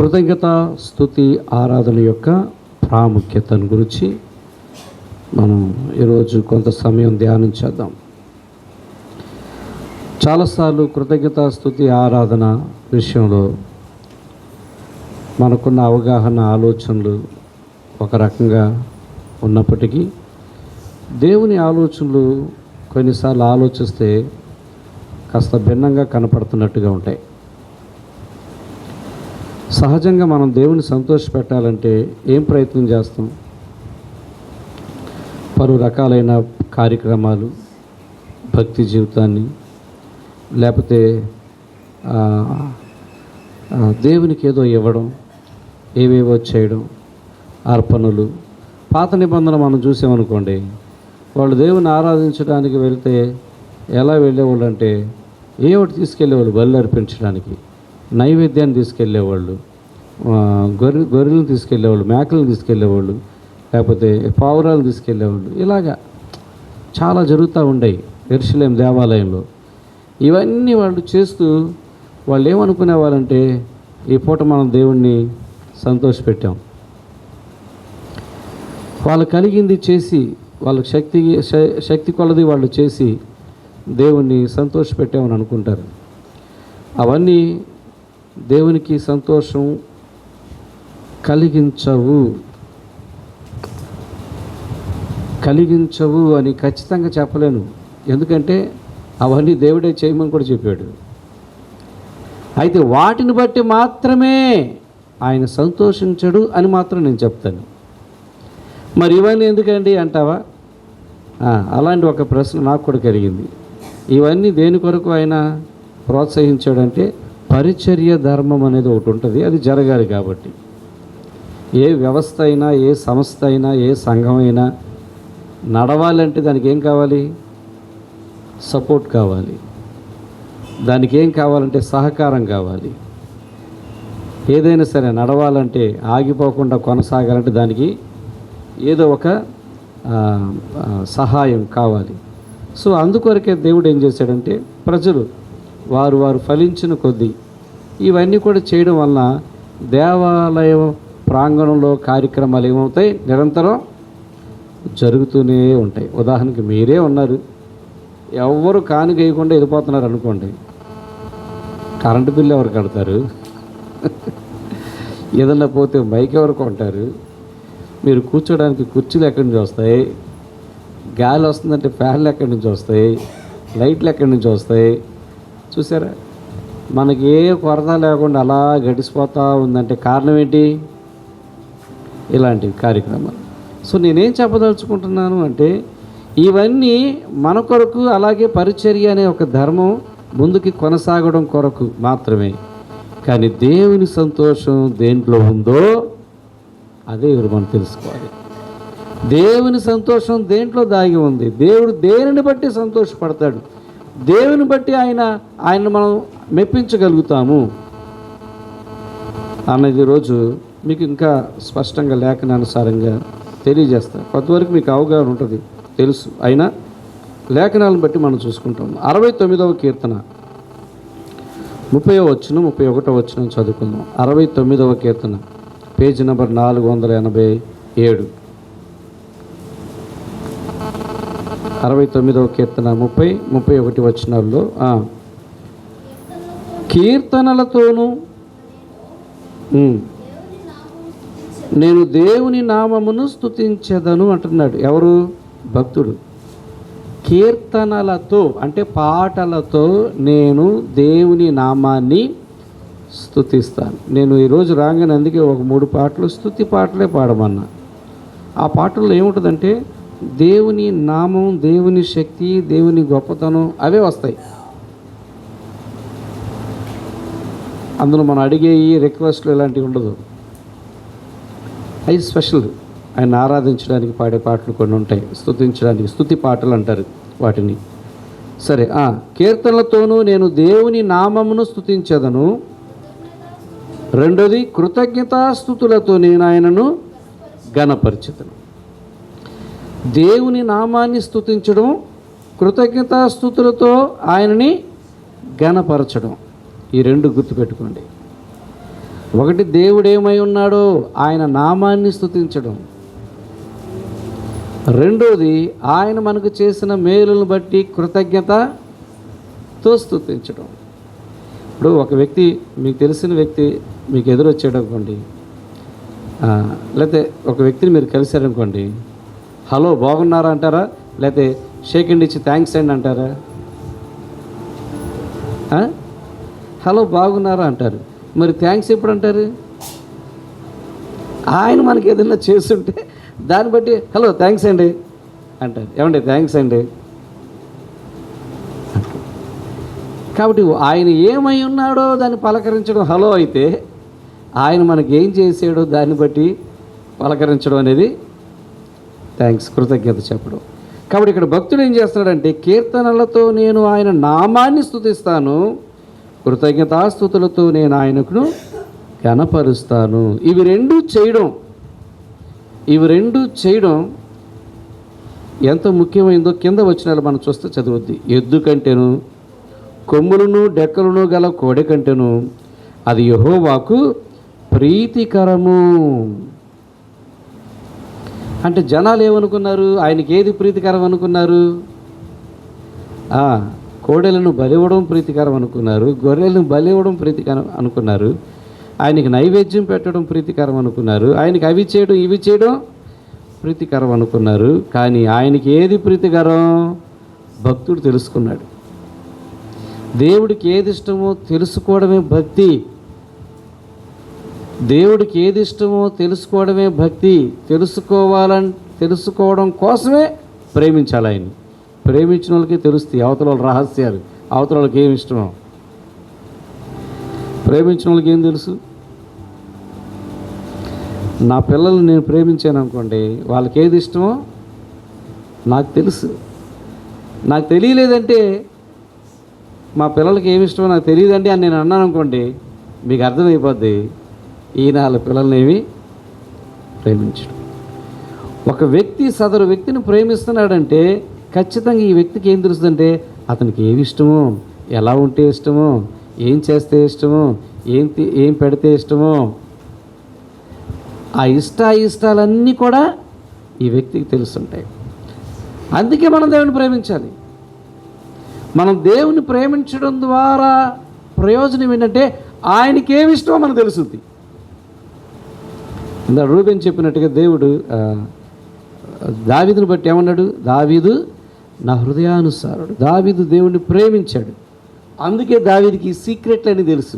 కృతజ్ఞత స్తుతి ఆరాధన యొక్క ప్రాముఖ్యతను గురించి మనం ఈరోజు కొంత సమయం ధ్యానం చేద్దాం. చాలాసార్లు కృతజ్ఞత స్తుతి ఆరాధన విషయంలో మనకున్న అవగాహన ఆలోచనలు ఒక రకంగా ఉన్నప్పటికీ దేవుని ఆలోచనలు కొన్నిసార్లు ఆలోచిస్తే కాస్త భిన్నంగా కనపడుతున్నట్టుగా ఉంటాయి. సహజంగా మనం దేవుని సంతోషపెట్టాలంటే ఏం ప్రయత్నం చేస్తాం? పలు రకాలైన కార్యక్రమాలు, భక్తి జీవితాన్ని, లేకపోతే దేవునికి ఏదో ఇవ్వడం, ఏవేవో చేయడం, అర్పణలు. పాత నిబంధన మనం చూసామనుకోండి, వాళ్ళు దేవుని ఆరాధించడానికి వెళ్తే ఎలా వెళ్ళేవాళ్ళు అంటే ఏమిటి తీసుకెళ్ళేవాళ్ళు? బలి అర్పించడానికి నైవేద్యాన్ని తీసుకెళ్ళేవాళ్ళు, గొర్రెలను తీసుకెళ్ళేవాళ్ళు, మేకలను తీసుకెళ్ళేవాళ్ళు, లేకపోతే పావురాలను తీసుకెళ్ళేవాళ్ళు. ఇలాగా చాలా జరుగుతూ ఉండేవి యెరూషలేము దేవాలయంలో. ఇవన్నీ వాళ్ళు చేస్తూ వాళ్ళు ఏమనుకునే వాళ్ళంటే ఈ పూట మనం దేవుణ్ణి సంతోషపెట్టాం, వాళ్ళు కలిగింది చేసి, వాళ్ళకి శక్తి కొలది వాళ్ళు చేసి దేవుణ్ణి సంతోషపెట్టామని అనుకుంటారు. అవన్నీ దేవునికి సంతోషం కలిగించవు అని ఖచ్చితంగా చెప్పలేను. ఎందుకంటే అవన్నీ దేవుడే చేయమని కూడా చెప్పాడు. అయితే వాటిని బట్టి మాత్రమే ఆయన సంతోషించడు అని మాత్రం నేను చెప్తాను. మరి ఇవన్నీ ఎందుకండి అంటావా? అలాంటి ఒక ప్రశ్న నాకు కూడా కలిగింది. ఇవన్నీ దేని కొరకు ఆయన ప్రోత్సహించాడంటే పరిచర్య ధర్మం అనేది ఒకటి ఉంటుంది, అది జరగాలి. కాబట్టి ఏ వ్యవస్థ అయినా, ఏ సంస్థ అయినా, ఏ సంఘం అయినా నడవాలంటే దానికి ఏం కావాలి? సపోర్ట్ కావాలి. దానికి ఏం కావాలంటే సహకారం కావాలి. ఏదైనా సరే నడవాలంటే, ఆగిపోకుండా కొనసాగాలంటే దానికి ఏదో ఒక సహాయం కావాలి. సో అందుకొరకే దేవుడు ఏం చేశాడంటే ప్రజలు వారు ఫలించిన కొద్దీ ఇవన్నీ కూడా చేయడం వలన దేవాలయ ప్రాంగణంలో కార్యక్రమాలు ఏమవుతాయి? నిరంతరం జరుగుతూనే ఉంటాయి. ఉదాహరణకి మీరే ఉన్నారు, ఎవరు కానుక వేయకుండా వెళ్ళిపోతున్నారు అనుకోండి, కరెంటు బిల్లు ఎవరు కడతారు? ఏదన్నా పోతే మైక్ ఎవరు కొంటారు? మీరు కూర్చోడానికి కుర్చీలు ఎక్కడి నుంచి వస్తాయి? గాలి వస్తుందంటే ఫ్యాన్లు ఎక్కడి నుంచి వస్తాయి? లైట్లు ఎక్కడి నుంచి వస్తాయి? చూసారా? మనకి ఏ కొరత లేకుండా అలా గడిచిపోతూ ఉందంటే కారణం ఏంటి? ఇలాంటి కార్యక్రమాలు. సో నేనేం చెప్పదలుచుకుంటున్నాను అంటే ఇవన్నీ మన కొరకు, అలాగే పరిచర్య అనే ఒక ధర్మం ముందుకి కొనసాగడం కొరకు మాత్రమే. కానీ దేవుని సంతోషం దేంట్లో ఉందో అదే మనం తెలుసుకోవాలి. దేవుని సంతోషం దేంట్లో దాగి ఉంది? దేవుడు దేనిని బట్టి సంతోషపడతాడు, దేవుని బట్టి ఆయన మనం మెప్పించగలుగుతాము అన్నది రోజు మీకు ఇంకా స్పష్టంగా లేఖనానుసారంగా తెలియజేస్తాను. కొంతవరకు మీకు అవగాహన ఉంటుంది, తెలుసు. అయినా లేఖనాలను బట్టి మనం చూసుకుంటాం. 69వ కీర్తన 30వ వచనం 31వ వచనం చదువుకుందాం. 69వ కీర్తన పేజీ నెంబర్ 487. 69వ కీర్తన 30-31 వచనాల్లో కీర్తనలతోనూ నేను దేవుని నామమును స్తుతించెదను అంటున్నాడు. ఎవరు? భక్తుడు. కీర్తనలతో అంటే పాటలతో నేను దేవుని నామాన్ని స్తుతిస్తాను. నేను ఈరోజు రాగానే అందుకే ఒక 3 పాటలు స్తుతి పాటలే పాడమన్నా. ఆ పాటల్లో ఏముంటుందంటే దేవుని నామం, దేవుని శక్తి, దేవుని గొప్పతనం అవే వస్తాయి. అందులో మనం అడిగేవి, రిక్వెస్ట్లు ఇలాంటివి ఉండదు. అవి స్పెషల్. ఆయన ఆరాధించడానికి పాడే పాటలు కొన్ని ఉంటాయి, స్తుతించడానికి స్తుతి పాటలు అంటారు వాటిని. సరే, కీర్తనలతోనూ నేను దేవుని నామమును స్తుతించెదను. రెండోది కృతజ్ఞతాస్తుతులతో నేను ఆయనను ఘనపరచెదను. దేవుని నామాన్ని స్తుతించడం, కృతజ్ఞతాస్తుతులతో ఆయనని ఘనపరచడం, ఈ రెండు గుర్తుపెట్టుకోండి. ఒకటి, దేవుడు ఏమై ఉన్నాడో ఆయన నామాన్ని స్తుతించడం. రెండోది, ఆయన మనకు చేసిన మేలులను బట్టి కృతజ్ఞతతో స్తుతించడం. ఇప్పుడు ఒక వ్యక్తి, మీకు తెలిసిన వ్యక్తి మీకు ఎదురొచ్చాడు అనుకోండి, లేకపోతే ఒక వ్యక్తిని మీరు కలిశారనుకోండి, హలో బాగున్నారా అంటారా, లేకపోతే షేక్ హ్యాండ్ ఇచ్చి థ్యాంక్స్ అండి అంటారా? హలో బాగున్నారా అంటారు. మరి థ్యాంక్స్ ఎప్పుడు అంటారు? ఆయన మనకి ఏదైనా చేస్తుంటే దాన్ని బట్టి హలో థ్యాంక్స్ అండి అంటారు. ఏమండి థ్యాంక్స్ అండి. కాబట్టి ఆయన ఏమై ఉన్నాడో దాన్ని పలకరించడం హలో అయితే, ఆయన మనకి ఏం చేసాడో దాన్ని బట్టి పలకరించడం అనేది థ్యాంక్స్, కృతజ్ఞత చెప్పడం. కాబట్టి ఇక్కడ భక్తుడు ఏం చేస్తున్నాడంటే, కీర్తనలతో నేను ఆయన నామాన్ని స్తుతిస్తాను, కృతజ్ఞతాస్తుతులతో నేను ఆయనకు ఘనపరుస్తాను. ఇవి రెండు చేయడం ఎంత ముఖ్యమైందో కింద వచ్చిన మనం చూస్తే చదువుద్ది. ఎద్దు కంటేను కొమ్ములను డెక్కలను గల కోడె కంటేను అది యెహోవాకు ప్రీతికరము. అంటే జనాలు ఏమనుకున్నారు? ఆయనకి ఏది ప్రీతికరం అనుకున్నారు? కోడెలను బలివ్వడం ప్రీతికరం అనుకున్నారు, గొర్రెలను బలివ్వడం ప్రీతికరం అనుకున్నారు, ఆయనకి నైవేద్యం పెట్టడం ప్రీతికరం అనుకున్నారు, ఆయనకి అవి చేయడం ఇవి చేయడం ప్రీతికరం అనుకున్నారు. కానీ ఆయనకి ఏది ప్రీతికరం? భక్తుడు తెలుసుకున్నాడు. దేవుడికి ఏది ఇష్టమో తెలుసుకోవడమే భక్తి. దేవుడికి ఏది ఇష్టమో తెలుసుకోవడమే భక్తి. తెలుసుకోవడం కోసమే ప్రేమించాలి. ఆయన ప్రేమించిన వాళ్ళకి తెలుస్తాయి అవతల వాళ్ళ రహస్యాలు, అవతల వాళ్ళకి ఏమి ఇష్టమో. ప్రేమించిన వాళ్ళకి ఏం తెలుసు? నా పిల్లల్ని నేను ప్రేమించాను అనుకోండి, వాళ్ళకి ఏది ఇష్టమో నాకు తెలుసు. నాకు తెలియలేదంటే, మా పిల్లలకి ఏమి ఇష్టమో నాకు తెలియదండి అని నేను అన్నాను అనుకోండి, మీకు అర్థమైపోద్ది ఈయన వాళ్ళ పిల్లల్ని ఏమి ప్రేమించడం. ఒక వ్యక్తి సదరు వ్యక్తిని ప్రేమిస్తున్నాడంటే ఖచ్చితంగా ఈ వ్యక్తికి ఏం తెలుస్తుందంటే, అతనికి ఏమి ఇష్టమో, ఎలా ఉంటే ఇష్టమో, ఏం చేస్తే ఇష్టమో, ఏం పెడితే ఇష్టమో, ఆ ఇష్టాలన్నీ కూడా ఈ వ్యక్తికి తెలుస్తుంటాయి. అందుకే మనం దేవుని ప్రేమించాలి. మనం దేవుని ప్రేమించడం ద్వారా ప్రయోజనం ఏంటంటే, ఆయనకి ఏమి ఇష్టమో మనకు తెలుస్తుంది. ఇందా రూబెన్ చెప్పినట్టుగా దేవుడు దావీదుని బట్టి ఏమన్నాడు? దావీదు నా హృదయానుసారుడు. దావీదు దేవుడిని ప్రేమించాడు. అందుకే దావీదుకి సీక్రెట్లని తెలుసు.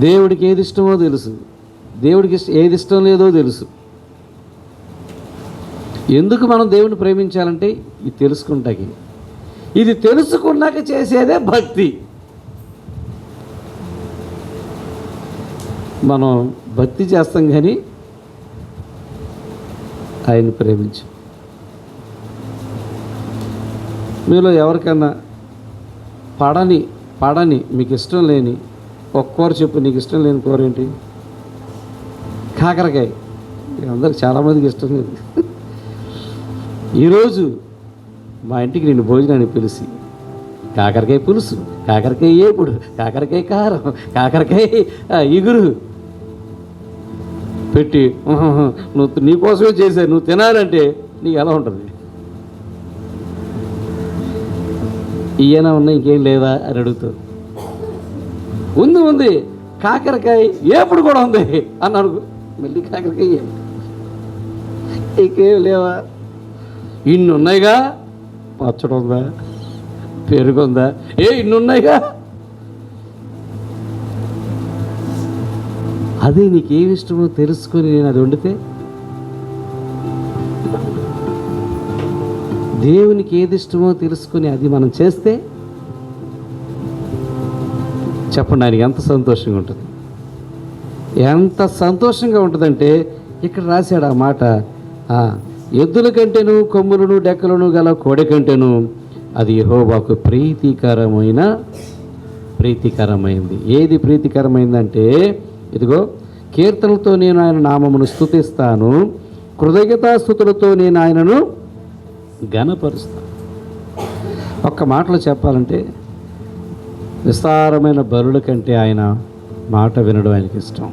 దేవుడికి ఏది ఇష్టమో తెలుసు, దేవుడికి ఏది ఇష్టం లేదో తెలుసు. ఎందుకు మనం దేవుని ప్రేమించాలంటే ఇది తెలుసుకుంటాకి. ఇది తెలుసుకున్నాక చేసేదే భక్తి. మనం భక్తి చేస్తాం కానీ ఆయన్ని ప్రేమించాం. మీలో ఎవరికన్నా పడని మీకు ఇష్టం లేని ఒక కూర చెప్పు. నీకు ఇష్టం లేని కూర ఏంటి? కాకరకాయ. అందరికి చాలామందికి ఇష్టం లేదు. ఈరోజు మా ఇంటికి నేను భోజనాన్ని పిలిచి కాకరకాయ పులుసు, కాకరకాయ ఏపుడు, కాకరకాయ కారం, కాకరకాయ ఇగురు పెట్టి నువ్వు నీకోసమే చేశాను, నువ్వు తినాలంటే నీకు ఎలా ఉంటుంది? ఈయన ఉన్నా ఇంకేం లేదా అని అడుగుతుంది. ఉంది కాకరకాయ ఏపుడు కూడా ఉంది అన్నాడు. మళ్ళీ కాకరకాయ ఇంకేం లేవా? ఇన్ని ఉన్నాయిగా, పచ్చడి ఉందా, పెరుగుందా, ఇన్ని ఉన్నాయిగా. అదే నీకేమి ఇష్టమో తెలుసుకొని నేను అది వండితే, దేవునికి ఏది ఇష్టమో తెలుసుకొని అది మనం చేస్తే చెప్పండి ఆయనకి ఎంత సంతోషంగా ఉంటుంది. ఎంత సంతోషంగా ఉంటుందంటే ఇక్కడ రాశాడు ఆ మాట, ఎద్దుల కంటేను కొమ్ములను డెక్కలను గల కోడె కంటేను అది యెహోవాకు ప్రీతికరమైంది. ఏది ప్రీతికరమైందంటే, ఇదిగో కీర్తనలతో నేను ఆయన నామమును స్తుతిస్తాను, కృతజ్ఞతాస్తుతులతో నేను ఆయనను ఘనపరుస్తాను. ఒక్క మాటలో చెప్పాలంటే, విస్తారమైన బలుల కంటే ఆయన మాట వినడం ఆయనకి ఇష్టం.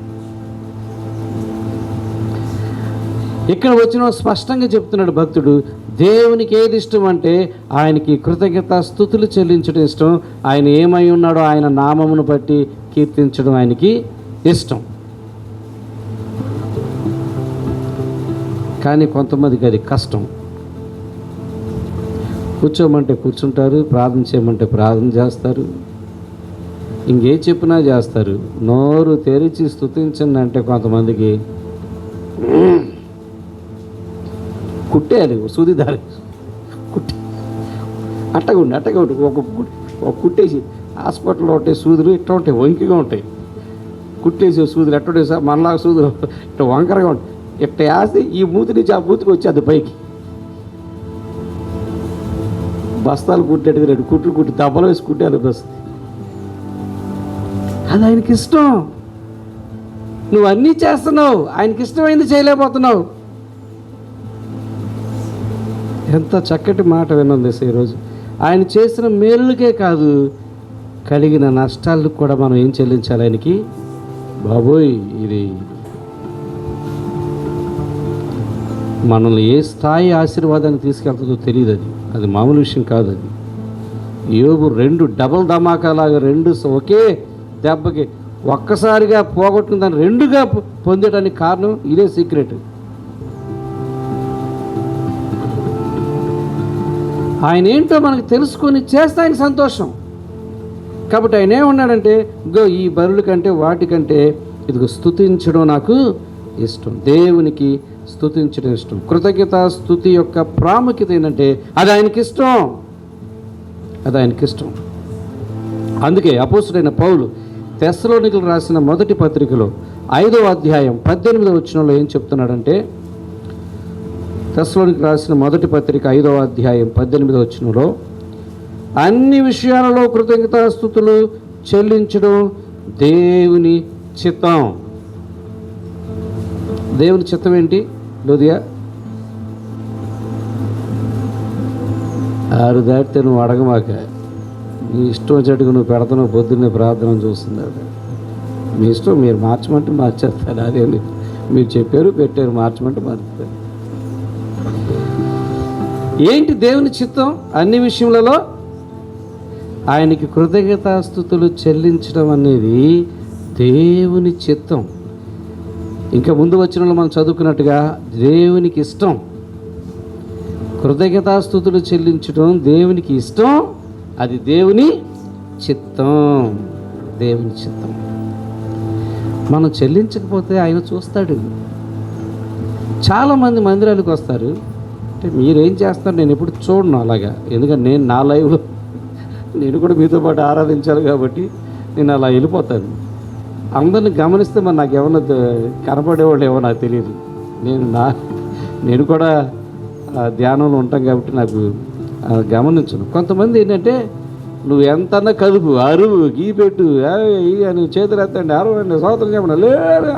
ఇక్కడ వచ్చిన స్పష్టంగా చెప్తున్నాడు భక్తుడు, దేవునికి ఏది ఇష్టం అంటే ఆయనకి కృతజ్ఞత స్తుతులు చెల్లించడం ఇష్టం. ఆయన ఏమై ఉన్నాడో ఆయన నామమును బట్టి కీర్తించడం ఆయనకి ఇష్టం. కానీ కొంతమందికి అది కష్టం. కూర్చోమంటే కూర్చుంటారు, ప్రార్థన చేయమంటే ప్రార్థన చేస్తారు, ఇంకే చెప్పినా చేస్తారు. నోరు తెరిచి స్తుతించండి అంటే కొంతమందికి కుట్టేయాలి, సూదిదారి కుట్టి అట్టగా ఒక కుట్టేసి హాస్పిటల్లో ఉంటే సూదులు ఇట్లా ఉంటాయి, వంకిగా ఉంటాయి. కుట్టేసి సూదులు ఎట్ట ఉంటాయి సార్, మనలాగా సూదులు ఇట్లా వంకరగా ఉంటాయి. ఇట్ట వేస్తే ఈ మూతి నుంచి ఆ మూతికి వచ్చేది పైకి. బస్తాలు కుట్టేది రెండు కుట్టి దెబ్బలు వేసి కుట్టేది బస్తుంది. అది ఆయనకి ఇష్టం. నువ్వు అన్నీ చేస్తున్నావు, ఆయనకి ఇష్టమైంది చేయలేకపోతున్నావు. ఎంత చక్కటి మాట విన్నది ఈరోజు. ఆయన చేసిన మేలులకే కాదు, కలిగిన నష్టాలకు కూడా మనం ఏం చెల్లించాలి ఆయనకి? బాబోయ్, ఇది మనల్ని ఏ స్థాయి ఆశీర్వాదాన్ని తీసుకెళ్తుందో తెలియదు. అది మామూలు విషయం కాదు. అది యోబు 2 డబల్ ధమాకాలాగా 2 ఒకే దెబ్బకి ఒక్కసారిగా పోగొట్టిన దాన్ని 2గా పొందడానికి కారణం ఇదే సీక్రెట్. ఆయన ఏంటో మనకు తెలుసుకొని చేస్తే ఆయన సంతోషం. కాబట్టి ఆయన ఏమన్నాడంటే, ఇగో ఈ బలుల కంటే వాటికంటే ఇదిగో స్తుతించడం నాకు ఇష్టం. దేవునికి స్తుతించడం ఇష్టం. కృతజ్ఞత స్తుతి యొక్క ప్రాముఖ్యత ఏంటంటే అది ఆయనకి ఇష్టం. అందుకే అపోస్తుడైన పౌలు తెస్సలోనికలు రాసిన మొదటి పత్రికలో 5వ అధ్యాయం 18వ వచనంలో ఏం చెప్తున్నాడంటే, తెస్సలోనికలు రాసిన మొదటి పత్రిక 5వ అధ్యాయం 18వ వచనంలో, అన్ని విషయాలలో కృతజ్ఞతాస్తుతులు చెల్లించడం దేవుని చిత్తం. దేవుని చిత్తం ఏంటి? లోదియా 6 దాటితే నువ్వు అడగమాక. నీ ఇష్టం వచ్చేట్టుగా నువ్వు పెడతావు. పొద్దున్నే ప్రార్థన చూస్తున్నాడు. మీ ఇష్టం, మీరు మార్చమంటే మార్చేస్తారు. అదే మీరు చెప్పారు, పెట్టారు, మార్చమంటే మారుతారు. ఏంటి దేవుని చిత్తం? అన్ని విషయములలో ఆయనకి కృతజ్ఞతాస్తుతులు చెల్లించడం అనేది దేవుని చిత్తం. ఇంకా ముందు వచనంలో మనం చదువుకున్నట్టుగా దేవునికి ఇష్టం. కృతజ్ఞతాస్తుతులు చెల్లించడం దేవునికి ఇష్టం. అది దేవుని చిత్తం. మనం చెల్లించకపోతే ఆయన చూస్తాడు. చాలామంది మందిరాలకు వస్తారు. అంటే మీరేం చేస్తారు నేను ఎప్పుడు చూడను అలాగా. ఎందుకంటే నేను నా లైవ్లో నేను కూడా మీతో పాటు ఆరాధించాలి కాబట్టి నేను అలా వెళ్ళిపోతాను. అందరిని గమనిస్తే మరి నాకు ఏమన్నా కనపడేవాళ్ళు ఏమో నాకు తెలియదు. నేను కూడా ధ్యానంలో ఉంటాం కాబట్టి నాకు గమనించను. కొంతమంది ఏంటంటే నువ్వు ఎంతన్నా కలుపు, అరువు, గీ పెట్టు, అని చేతులు ఎత్తండి, అరవండి, సోదరులు చెప్పండి, లేదా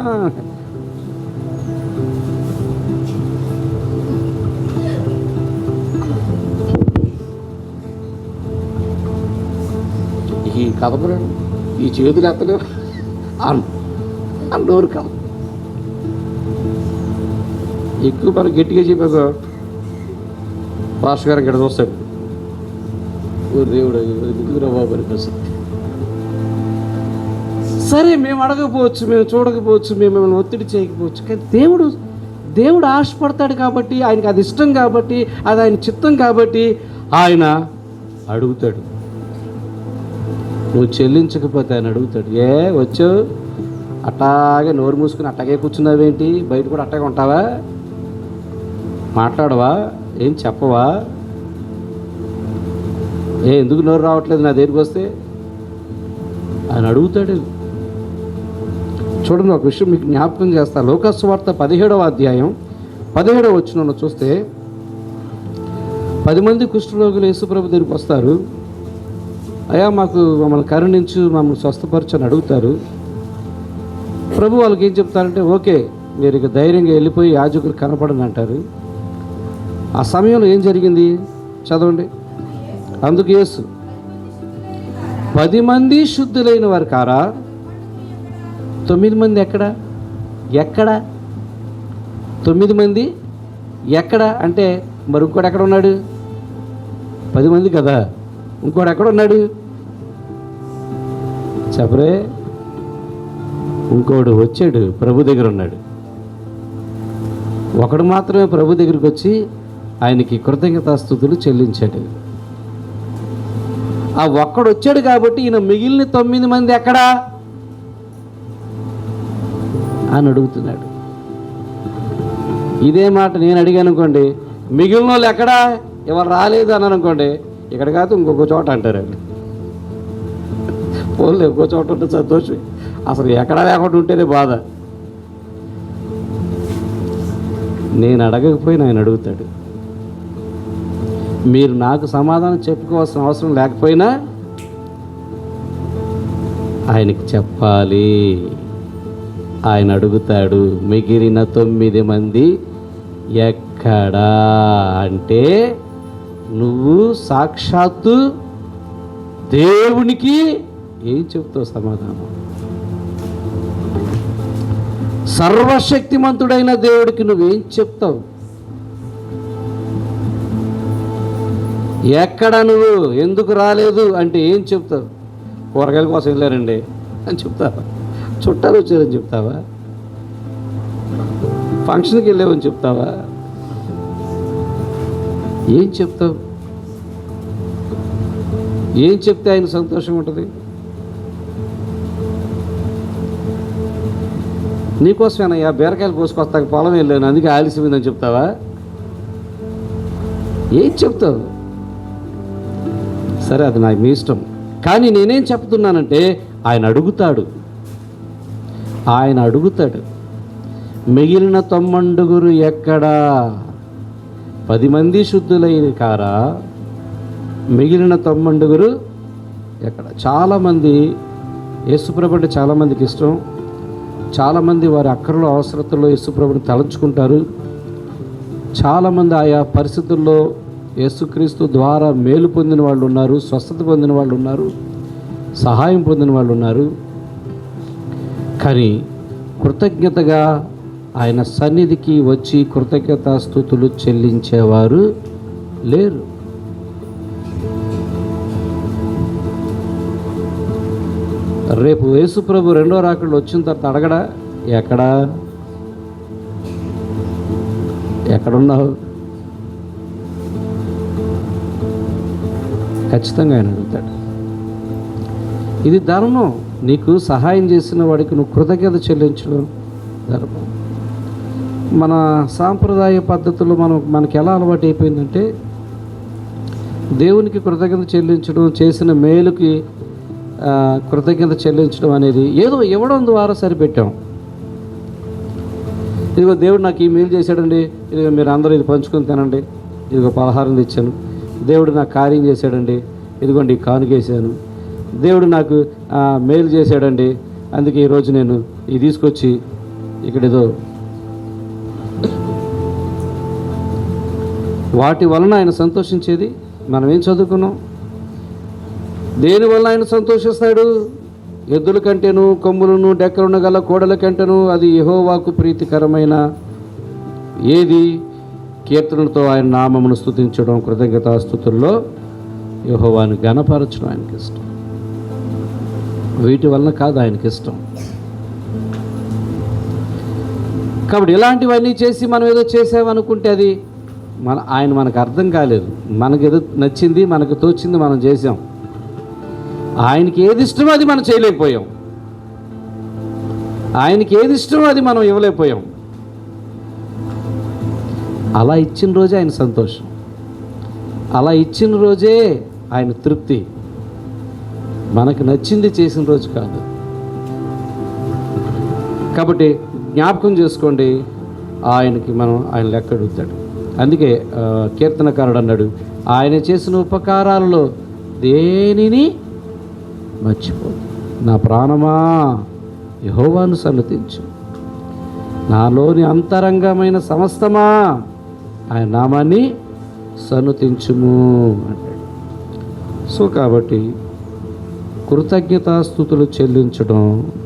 ఈ కదపరండి, ఈ చేతులు ఎత్తలేవు నోరు కల ఎక్కువ మనం గట్టిగా చెప్పాక పాస్టర్ గారు ఇక్కడ చూస్తాడు, దేవుడు ఎందుకురా బాబు అనిపిస్తుంది. సరే, మేము అడగకపోవచ్చు, మేము చూడకపోవచ్చు, మేము మిమ్మల్ని ఒత్తిడి చేయకపోవచ్చు, కానీ దేవుడు ఆశపడతాడు కాబట్టి, ఆయనకి అది ఇష్టం కాబట్టి, అది ఆయన చిత్తం కాబట్టి ఆయన అడుగుతాడు. నువ్వు చెల్లించకపోతే ఆయన అడుగుతాడు. వచ్చావు అట్టాగే నోరు మూసుకుని అట్టాగే కూర్చున్నావేంటి? బయట కూడా అట్టాగే ఉంటావా? మాట్లాడవా? ఏం చెప్పవా? ఎందుకు నోరు రావట్లేదు నా దగ్గరికి వస్తే? ఆయన అడుగుతాడు. చూడండి, ఒక విషయం మీకు జ్ఞాపకం చేస్తా. లోకాసు వార్త 17వ అధ్యాయం 17వ వచనంలో చూస్తే 10 మంది కుష్ఠరోగులు యేసుప్రభు దగ్గరికి వస్తారు. అయ్యా, మమ్మల్ని కరుణించు, మమ్మల్ని స్వస్థపరచు అని అడుగుతారు. ప్రభు వాళ్ళకి ఏం చెప్తారంటే, ఓకే, మీరు ఇక ధైర్యంగా వెళ్ళిపోయి యాజకులు కనపడని అంటారు. ఆ సమయంలో ఏం జరిగింది చదవండి. అందుకు యేసు 10 మంది శుద్ధులైన వారు కారా, 9 మంది ఎక్కడ? 9 మంది ఎక్కడ అంటే మరి ఇంకోటి ఎక్కడ ఉన్నాడు? 10 మంది కదా, ఇంకోటి ఎక్కడ ఉన్నాడు చెప్పరే? ఇంకోడు వచ్చాడు, ప్రభు దగ్గర ఉన్నాడు. ఒకడు మాత్రమే ప్రభు దగ్గరికి వచ్చి ఆయనకి కృతజ్ఞతాస్తుతులు చెల్లించాడు. ఆ ఒక్కడు వచ్చాడు కాబట్టి ఈయన మిగిలిన 9 మంది ఎక్కడా అని అడుగుతున్నాడు. ఇదే మాట నేను అడిగాను అనుకోండి, మిగిలిన వాళ్ళు ఎక్కడా, ఎవరు రాలేదు అన్నాను అనుకోండి, ఇక్కడ కాదు ఇంకొక చోట అంటారు. పోలే ఇంకో చోట ఉంటే సంతోషం, అసలు ఎక్కడా లేకుండా ఉంటేనే బాధ. నేను అడగకపోయినా ఆయన అడుగుతాడు. మీరు నాకు సమాధానం చెప్పుకోవాల్సిన అవసరం లేకపోయినా ఆయనకి చెప్పాలి. ఆయన అడుగుతాడు, మిగిలిన 9 మంది ఎక్కడా అంటే నువ్వు సాక్షాత్తు దేవునికి ఏం చెప్తావు సమాధానం? సర్వశక్తిమంతుడైన దేవుడికి నువ్వేం చెప్తావు? ఎక్కడ నువ్వు ఎందుకు రాలేదు అంటే ఏం చెప్తావు? కూరగాయల కోసం వెళ్ళారండి అని చెప్తావా? చుట్టాలు వచ్చారని చెప్తావా? ఫంక్షన్కి వెళ్ళావని చెప్తావా? ఏం చెప్తావు? ఏం చెప్తే ఆయన సంతోషం ఉంటుంది? నీకోసమేనయ్యా బీరకాయలు కోసుకొస్తాక పొలం వెళ్ళాను అందుకే ఆలస్యమైందని చెప్తావా? ఏం చెప్తావు? సరే, అది నాకు మీ ఇష్టం. కానీ నేనేం చెప్తున్నానంటే ఆయన అడుగుతాడు. మిగిలిన 9 ఎక్కడా? 10 మంది శుద్ధులైన కారా? మిగిలిన 9 ఎక్కడ? చాలామంది యేసుప్రభు అంటే చాలామందికి ఇష్టం. చాలామంది వారి అక్కర్లో అవసరతల్లో యేసుప్రభుని తలంచుకుంటారు. చాలామంది ఆయా పరిస్థితుల్లో యేసుక్రీస్తు ద్వారా మేలు పొందిన వాళ్ళు ఉన్నారు, స్వస్థత పొందిన వాళ్ళు ఉన్నారు, సహాయం పొందిన వాళ్ళు ఉన్నారు. కానీ కృతజ్ఞతగా ఆయన సన్నిధికి వచ్చి కృతజ్ఞతాస్తుతులు చెల్లించేవారు లేరు. రేపు యేసుప్రభు రెండో రాకడలో వచ్చిన తర్వాత అడగడా, ఎక్కడున్నావు? ఖచ్చితంగా ఆయన అడుగుతాడు. ఇది ధర్మం. నీకు సహాయం చేసిన వాడికి నువ్వు కృతజ్ఞత చెల్లించడం ధర్మం. మన సాంప్రదాయ పద్ధతుల్లో మనకి ఎలా అలవాటు అయిపోయిందంటే దేవునికి కృతజ్ఞత చెల్లించడం, చేసిన మేలుకి కృతజ్ఞత చెల్లించడం అనేది ఏదో ఇవ్వడం ద్వారా సరిపెట్టాం. ఇదిగో దేవుడు నాకు ఈ మేలు చేశాడండి, ఇదిగో మీరు అందరూ ఇది పంచుకొని తినండి, ఇదిగో పలహారం తెచ్చాను, దేవుడు నాకు కార్యం చేశాడండి, ఇదిగోండి కానుకేసాను, దేవుడు నాకు మేలు చేశాడండి, అందుకే ఈరోజు నేను ఇది తీసుకొచ్చి ఇక్కడ ఏదో. వాటి వలన ఆయన సంతోషించేది మనం ఏం చదువుకున్నాం? దేనివల్ల ఆయన సంతోషిస్తాడు? ఎద్దుల కంటేను, కొమ్ములను, డెక్కలను గల కోడల కంటేను అది యెహోవాకు ప్రీతికరమైన ఏది? కీర్తనలతో ఆయన నామమును స్తుతించడం, కృతజ్ఞతాస్తుతుల్లో యెహోవాను ఘనపరచడం ఆయనకి ఇష్టం. వీటి వలన కాదు ఆయనకి ఇష్టం. కాబట్టి ఇలాంటివన్నీ చేసి మనం ఏదో చేసామనుకుంటే అది ఆయన మనకు అర్థం కాలేదు. మనకు ఏదో నచ్చింది, మనకు తోచింది మనం చేసాం. ఆయనకి ఏది ఇష్టమో అది మనం చేయలేకపోయాం. ఆయనకి ఏది ఇష్టమో అది మనం ఇవ్వలేకపోయాం. అలా ఇచ్చిన రోజే ఆయన సంతోషం, అలా ఇచ్చిన రోజే ఆయన తృప్తి. మనకు నచ్చింది చేసిన రోజు కాదు. కాబట్టి జ్ఞాపకం చేసుకోండి, ఆయన లెక్క అడుగుతాడు. అందుకే కీర్తనకారుడు అన్నాడు, ఆయన చేసిన ఉపకారాలలో దేనిని మర్చిపోదు. నా ప్రాణమా యెహోవాను సన్నతించు, నాలోని అంతరంగమైన సమస్తమా ఆయన నామాన్ని సన్నతించుము అంటాడు. సో కాబట్టి కృతజ్ఞతాస్తుతులు చెల్లించడం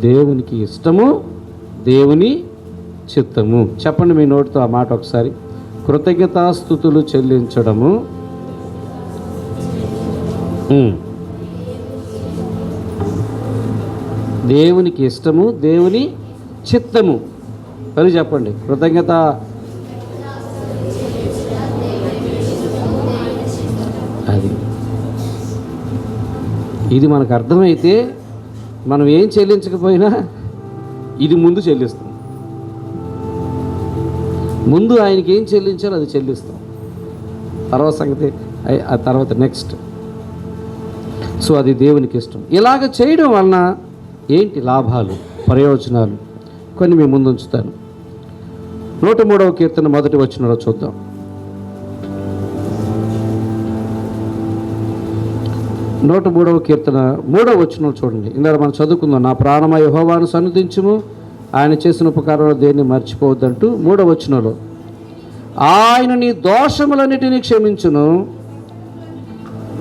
దేవునికి ఇష్టము, దేవుని చిత్తము. చెప్పండి మీ నోటితో ఆ మాట ఒకసారి. కృతజ్ఞతాస్తుతులు చెల్లించడము దేవునికి ఇష్టము, దేవుని చిత్తము. అని చెప్పండి. కృతజ్ఞత అది ఇది మనకు అర్థమైతే మనం ఏం చెల్లించకపోయినా ఇది ముందు చెల్లిస్తాం. ముందు ఆయనకి ఏం చెల్లించాలో అది చెల్లిస్తాం. తర్వాత సంగతి ఆ తర్వాత నెక్స్ట్. సో అది దేవునికి ఇష్టం. ఇలాగ చేయడం వలన ఏంటి లాభాలు, ప్రయోజనాలు కొన్ని మీ ముందు ఉంచుతాను. 103వ కీర్తన 1వ వచనంలో చూద్దాం. 103వ కీర్తన 3వ వచనం చూడండి. ఇందులో మనం చదువుకుందాం. నా ప్రాణమా యెహోవాను సన్నుతించుము, ఆయన చేసిన ఉపకారంలో దేన్ని మర్చిపోవద్దంటూ 3వ వచనంలో, ఆయన నీ దోషములన్నిటినీ క్షమించును,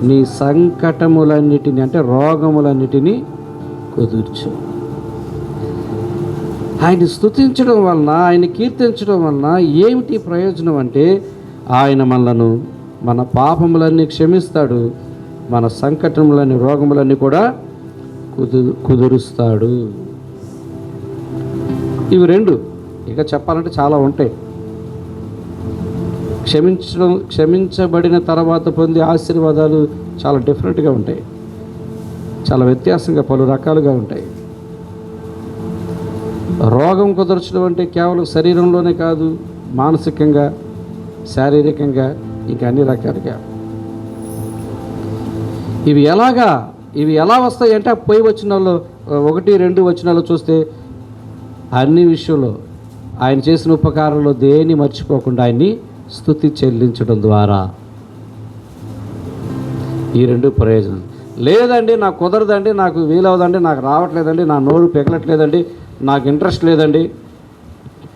నీ సంకటములన్నిటినీ అంటే రోగములన్నిటినీ కుదుర్చు. ఆయన స్తుతించడం వలన, ఆయన కీర్తించడం వలన ఏమిటి ప్రయోజనం అంటే ఆయన మనలను, మన పాపములన్నీ క్షమిస్తాడు, మన సంకటములన్నీ, రోగములన్నీ కూడా కుదురుస్తాడు. ఇవి రెండు. ఇక చెప్పాలంటే చాలా ఉంటాయి. క్షమించబడిన తర్వాత పొందే ఆశీర్వాదాలు చాలా డిఫరెంట్గా ఉంటాయి, చాలా వ్యత్యాసంగా పలు రకాలుగా ఉంటాయి. రోగం కుదర్చడం అంటే కేవలం శరీరంలోనే కాదు, మానసికంగా, శారీరకంగా, ఇంకా అన్ని రకాలుగా. ఇవి ఎలా వస్తాయి అంటే పోయి వచనాల్లో 1, 2 వచనాల్లో చూస్తే అన్ని విషయంలో ఆయన చేసిన ఉపకారంలో దేన్ని మర్చిపోకుండా ఆయన్ని స్తుతి చెల్లించడం ద్వారా ఈ రెండు ప్రయోజనం. లేదండి నాకు కుదరదండి, నాకు వీలవదండి, నాకు రావట్లేదండి, నా నోరు పెగలట్లేదండి, నాకు ఇంట్రెస్ట్ లేదండి,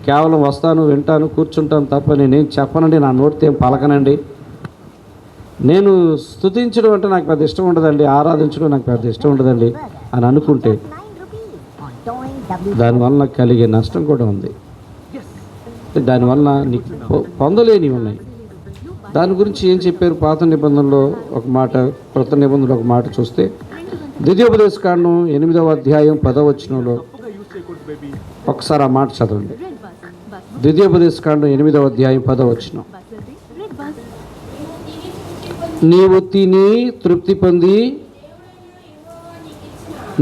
కేవలం వస్తాను, వింటాను, కూర్చుంటాను తప్ప నేనేం చెప్పనండి, నా నోటితో ఏం పలకనండి, నేను స్తుతించడం అంటే నాకు పెద్ద ఇష్టం ఉండదండి, ఆరాధించడం నాకు పెద్ద ఇష్టం ఉండదండి అని అనుకుంటే దానివల్ల కలిగే నష్టం కూడా ఉంది. దానివల్ల నీకు పొందలేనివి ఉన్నాయి. దాని గురించి ఏం చెప్పారు పాత నిబంధనలో ఒక మాట, కొత్త నిబంధనలో ఒక మాట చూస్తే ద్వితీయోపదేశకాండం 8వ అధ్యాయం 10వ వచనంలో ఒకసారి ఆ మాట చదవండి. ద్వితీయోపదేశకాండం 8వ అధ్యాయం 10వ వచనం. నీవు తిని తృప్తి పొంది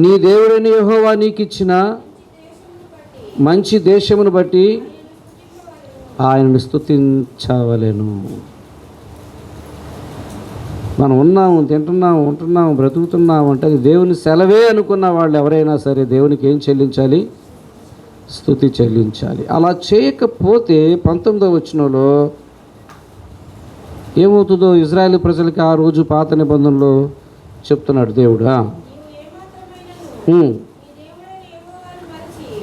నీ దేవుడైన యెహోవా నీకిచ్చిన మంచి దేశమును బట్టి ఆయనను స్తుతించవలెను. మనం ఉన్నాము, తింటున్నాము, ఉంటున్నాము, బ్రతుకుతున్నాము అంటే అది దేవుని సెలవే అనుకున్న వాళ్ళు ఎవరైనా సరే దేవునికి ఏం చెల్లించాలి? స్తుతి చెల్లించాలి. అలా చేయకపోతే 19వ వచనంలో ఏమవుతుందో ఇజ్రాయేల్ ప్రజలకి ఆ రోజు పాత నిబంధనలో చెప్తున్నాడు దేవుడు.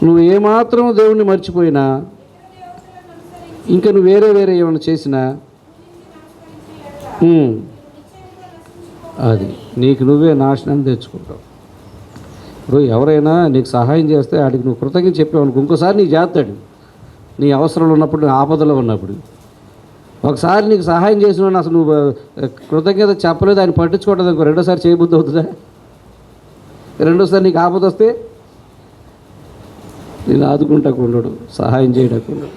నువ్వు ఏమాత్రం దేవుణ్ణి మర్చిపోయినా, ఇంకా నువ్వు వేరే ఏమైనా చేసినా అది నీకు నువ్వే నాశనం తెచ్చుకుంటావు. ఇప్పుడు ఎవరైనా నీకు సహాయం చేస్తే వాడికి నువ్వు కృతజ్ఞత చెప్పావు, ఇంకోసారి నీకు చేస్తాడు. నీ అవసరంలో ఉన్నప్పుడు, నీ ఆపదలో ఉన్నప్పుడు. ఒకసారి నీకు సహాయం చేసిన అసలు నువ్వు కృతజ్ఞత చెప్పలేదు, ఆయన పట్టించుకోవట్లేదు అనుకో, రెండోసారి చేయబుద్ధి అవుతుందా? రెండోసారి నీకు ఆపద వస్తే నేను ఆదుకుంటాకు ఉండడు, సహాయం చేయడానికి ఉండడు.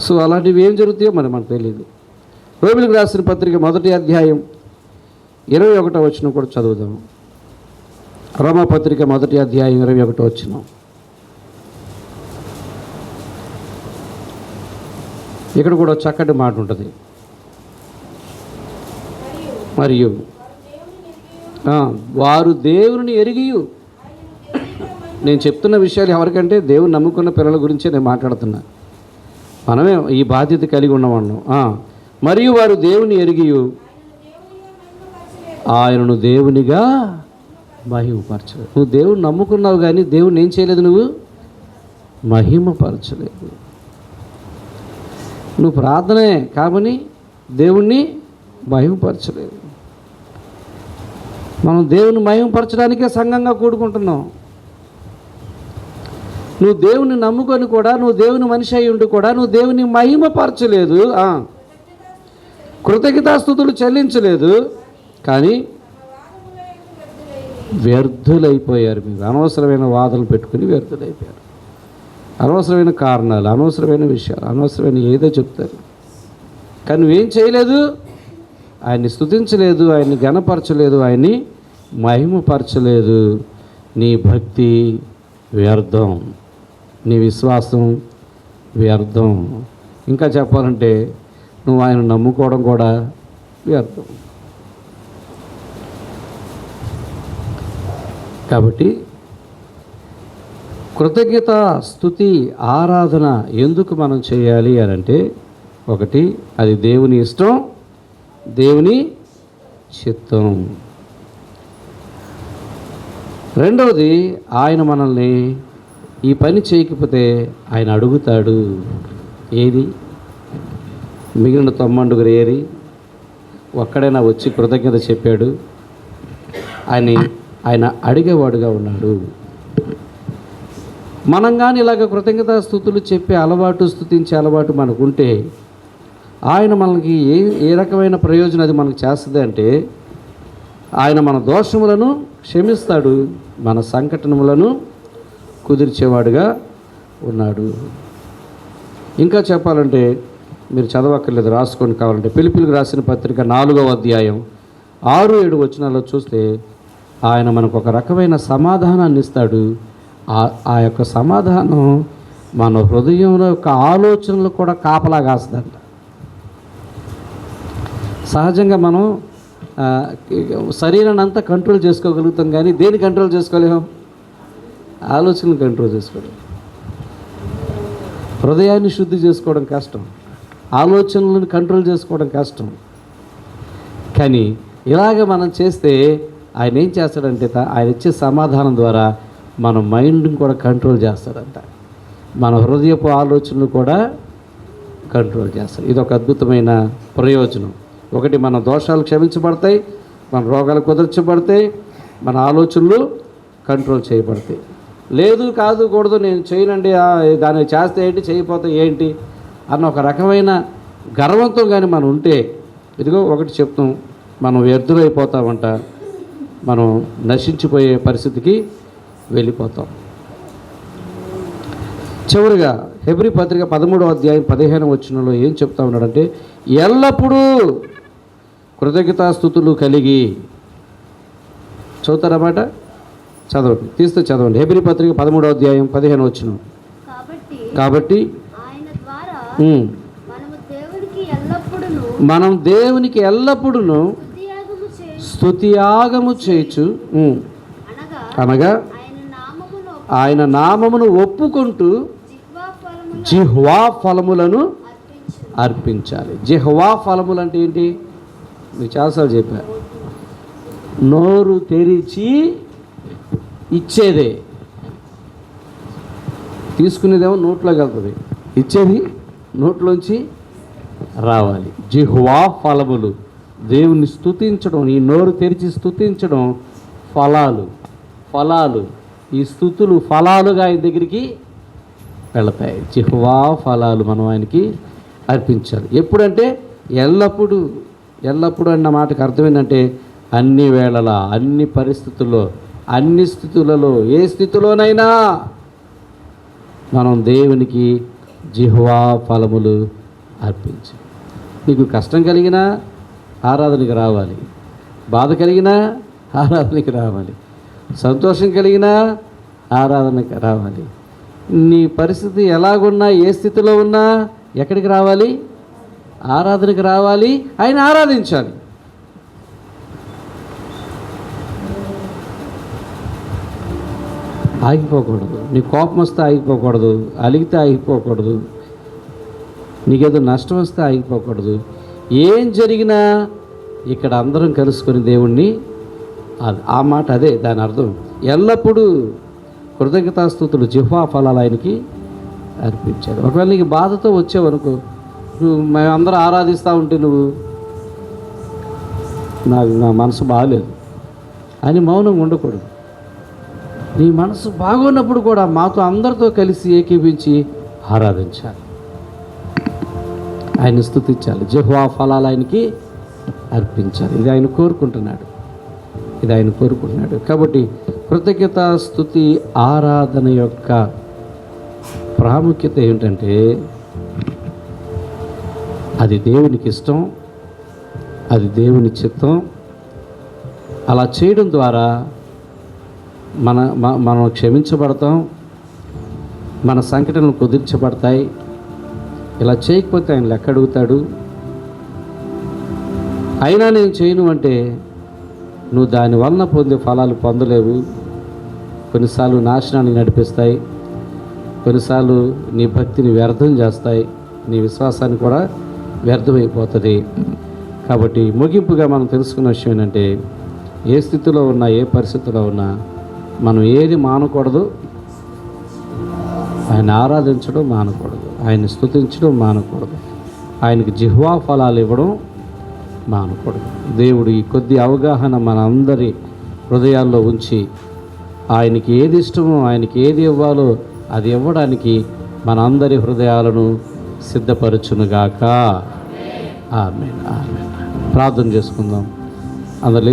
సో అలాంటివి ఏం జరుగుతాయో మరి మనకు తెలియదు. రోమిలకు రాసిన పత్రిక 1వ అధ్యాయం 21వ వచనం కూడా చదువుదాము. రోమా పత్రిక 1వ అధ్యాయం 21వ వచనం. ఇక్కడ కూడా చక్కటి మాట ఉంటుంది. మరియు వారు దేవుని ఎరిగియు, నేను చెప్తున్న విషయాలు ఎవరికంటే దేవుని నమ్ముకున్న పిల్లల గురించే నేను మాట్లాడుతున్నా. మనమే ఈ బాధ్యత కలిగి ఉన్నవాళ్ళం. మరియు వారు దేవుని ఎరిగియు ఆయనను దేవునిగా మహిమపరచలేదు. నువ్వు దేవుని నమ్ముకున్నావు కానీ దేవుని ఏం చేయలేదు, నువ్వు మహిమపరచలేదు. నువ్వు ప్రార్థనే కాబట్టి దేవుణ్ణి మహిమపరచలేదు. మనం దేవుని మహిమపరచడానికే సంఘంగా కూడుకుంటున్నాం. నువ్వు దేవుని నమ్ముకొని కూడా, నువ్వు దేవుని మనిషి అయి ఉండి కూడా నువ్వు దేవుని మహిమపరచలేదు, కృతజ్ఞతాస్తుతులు చెల్లించలేదు, కానీ వ్యర్థులైపోయారు. మీరు అనవసరమైన వాదనలు పెట్టుకుని వ్యర్థులైపోయారు. అనవసరమైన కారణాలు, అనవసరమైన విషయాలు, అనవసరమైన ఏదో చెప్తారు, కానీ నువ్వేం చేయలేదు. ఆయన్ని స్తుతించలేదు, ఆయన్ని ఘనపరచలేదు, ఆయన్ని మహిమపరచలేదు. నీ భక్తి వ్యర్థం, నీ విశ్వాసం వ్యర్థం. ఇంకా చెప్పాలంటే నువ్వు ఆయన నమ్ముకోవడం కూడా వ్యర్థం. కాబట్టి కృతజ్ఞత, స్తుతి, ఆరాధన ఎందుకు మనం చేయాలి అని అంటే, ఒకటి, అది దేవుని ఇష్టం, దేవుని చిత్తం. రెండవది, ఆయన మనల్ని ఈ పని చేయకపోతే ఆయన అడుగుతాడు. ఏది? మిగిలిన 90 ఏరి ఒక్కడైనా వచ్చి కృతజ్ఞత చెప్పాడు? ఆయన అడిగేవాడుగా ఉన్నాడు. మనం కానీ ఇలాగ కృతజ్ఞతా స్తుతులు చెప్పే అలవాటు, స్తుతించే అలవాటు మనకుంటే ఆయన మనకి ఏ రకమైన ప్రయోజనం అది మనకు చేస్తుంది అంటే, ఆయన మన దోషములను క్షమిస్తాడు, మన సంకటములను కుదిర్చేవాడుగా ఉన్నాడు. ఇంకా చెప్పాలంటే మీరు చదవక్కర్లేదు, రాసుకోండి కావాలంటే. ఫిలిప్పీయులకు రాసిన పత్రిక 4వ అధ్యాయం 6-7 వచనాల్లో చూస్తే ఆయన మనకు ఒక రకమైన సమాధానాన్ని ఇస్తాడు. ఆ యొక్క సమాధానం మన హృదయంలో యొక్క ఆలోచనలు కూడా కాపలా కాస్తుందంట. సహజంగా మనం శరీరాన్ని అంతా కంట్రోల్ చేసుకోగలుగుతాం, కానీ దేన్ని కంట్రోల్ చేసుకోలేము? ఆలోచనలు కంట్రోల్ చేసుకోలేము. హృదయాన్ని శుద్ధి చేసుకోవడం కష్టం, ఆలోచనలను కంట్రోల్ చేసుకోవడం కష్టం. కానీ ఇలాగ మనం చేస్తే ఆయన ఏం చేస్తాడంటే, ఆయన ఇచ్చే సమాధానం ద్వారా మన మైండ్ని కూడా కంట్రోల్ చేస్తాడంట, మన హృదయపు ఆలోచనలు కూడా కంట్రోల్ చేస్తాడు. ఇది ఒక అద్భుతమైన ప్రయోజనం. ఒకటి, మన దోషాలు క్షమించబడతాయి, మన రోగాలు కుదర్చబడతాయి, మన ఆలోచనలు కంట్రోల్ చేయబడతాయి. లేదు, కాదు, కూడదు, నేను చేయనండి, దాన్ని చేస్తే ఏంటి, చేయకపోతే ఏంటి అన్న ఒక రకమైన గర్వంతో కానీ మనం ఉంటే, ఇదిగో ఒకటి చెప్తాం, మనం వ్యర్థులైపోతామంట, మనం నశించిపోయే పరిస్థితికి వెళ్ళిపోతాం. చివరిగా హెబ్రీ పత్రిక 13వ అధ్యాయం 15వ వచనంలో ఏం చెప్తా ఉన్నాడంటే, ఎల్లప్పుడూ కృతజ్ఞతాస్తుతులు కలిగి. చదువుతారన్నమాట, చదవండి, తీస్తే చదవండి. హెబ్రీ పత్రిక 13వ అధ్యాయం 15వ వచనం. కాబట్టి మనం దేవునికి ఎల్లప్పుడూ స్తుతియాగము చేయొచ్చు, అనగా ఆయన నామమును ఒప్పుకుంటూ జిహ్వా ఫలములను అర్పించాలి. జిహ్వా ఫలములు అంటే ఏంటి? మీకు చాలాసార్లు చెప్పారు. నోరు తెరిచి ఇచ్చేదే, తీసుకునేదేమో నోట్లోకి వెళ్తుంది, ఇచ్చేది నోట్లోంచి రావాలి. జిహ్వా ఫలములు, దేవుని స్తుతించడం, ఈ నోరు తెరిచి స్తుతించడం ఫలాలు. ఈ స్థుతులు ఫలాలుగా ఆయన దగ్గరికి వెళతాయి. జిహ్వా ఫలాలు మనం ఆయనకి అర్పించాలి. ఎప్పుడంటే ఎల్లప్పుడూ. ఎల్లప్పుడూ అన్న మాటకు అర్థం ఏంటంటే, అన్ని వేళలా, అన్ని పరిస్థితుల్లో, అన్ని స్థితులలో, ఏ స్థితిలోనైనా మనం దేవునికి జిహ్వా ఫలములు అర్పించాలి. నీకు కష్టం కలిగినా ఆరాధనకి రావాలి, బాధ కలిగినా ఆరాధనకి రావాలి, సంతోషం కలిగినా ఆరాధనకి రావాలి. నీ పరిస్థితి ఎలాగున్నా, ఏ స్థితిలో ఉన్నా ఎక్కడికి రావాలి? ఆరాధనకి రావాలి, ఆయన ఆరాధించాలి. ఆగిపోకూడదు. నీ కోపం వస్తే ఆగిపోకూడదు, అలిగితే ఆగిపోకూడదు, నీకేదో నష్టం వస్తే ఆగిపోకూడదు. ఏం జరిగినా ఇక్కడ అందరం కలుసుకొని దేవుణ్ణి, ఆ మాట అదే దాని అర్థం. ఎల్లప్పుడూ కృతజ్ఞతాస్తుతులు, జిహ్వా ఫలాలు ఆయనకి అర్పించాడు. ఒకవేళ నీకు బాధతో వచ్చావనుకో, నువ్వు మేమందరూ ఆరాధిస్తూ ఉంటే నువ్వు, నా మనసు బాగలేదు అని మౌనంగా ఉండకూడదు. నీ మనసు బాగున్నప్పుడు కూడా మాతో అందరితో కలిసి ఏకీపించి ఆరాధించాలి, ఆయన స్తుతించాలి, యెహోవా ఫలాలు ఆయనకి అర్పించాలి. ఇది ఆయన కోరుకుంటున్నాడు. కాబట్టి కృతజ్ఞత స్తుతి ఆరాధన యొక్క ప్రాముఖ్యత ఏమిటంటే అది దేవునికి ఇష్టం, అది దేవుని చిత్తం. అలా చేయడం ద్వారా మనం క్షమించబడతాం, మన సంకటనలు కుదిర్చబడతాయి. ఇలా చేయకపోతే ఆయన లెక్క అడుగుతాడు. అయినా నేను చేయను అంటే నువ్వు దాని వలన పొందే ఫలాలు పొందలేవు. కొన్నిసార్లు నాశనానికి నడిపిస్తాయి, కొన్నిసార్లు నీ భక్తిని వ్యర్థం చేస్తాయి, నీ విశ్వాసాన్ని కూడా వ్యర్థమైపోతుంది. కాబట్టి ముగింపుగా మనం తెలుసుకున్న విషయం ఏంటంటే ఏ స్థితిలో ఉన్నా, ఏ పరిస్థితిలో ఉన్నా మనం ఏది మానకూడదు, ఆయన ఆరాధించడం మానకూడదు, ఆయన స్తుతించడం మానకూడదు, ఆయనకి జిహ్వా ఫలాలు ఇవ్వడం మానకూడదు. దేవుడు ఈ కొద్ది అవగాహన మన అందరి హృదయాల్లో ఉంచి ఆయనకి ఏది ఇష్టమో, ఆయనకి ఏది ఇవ్వాలో అది ఇవ్వడానికి మన అందరి హృదయాలను సిద్ధపరచునుగాక. ఆమేన్. ప్రార్థన చేసుకుందాం అందరూ.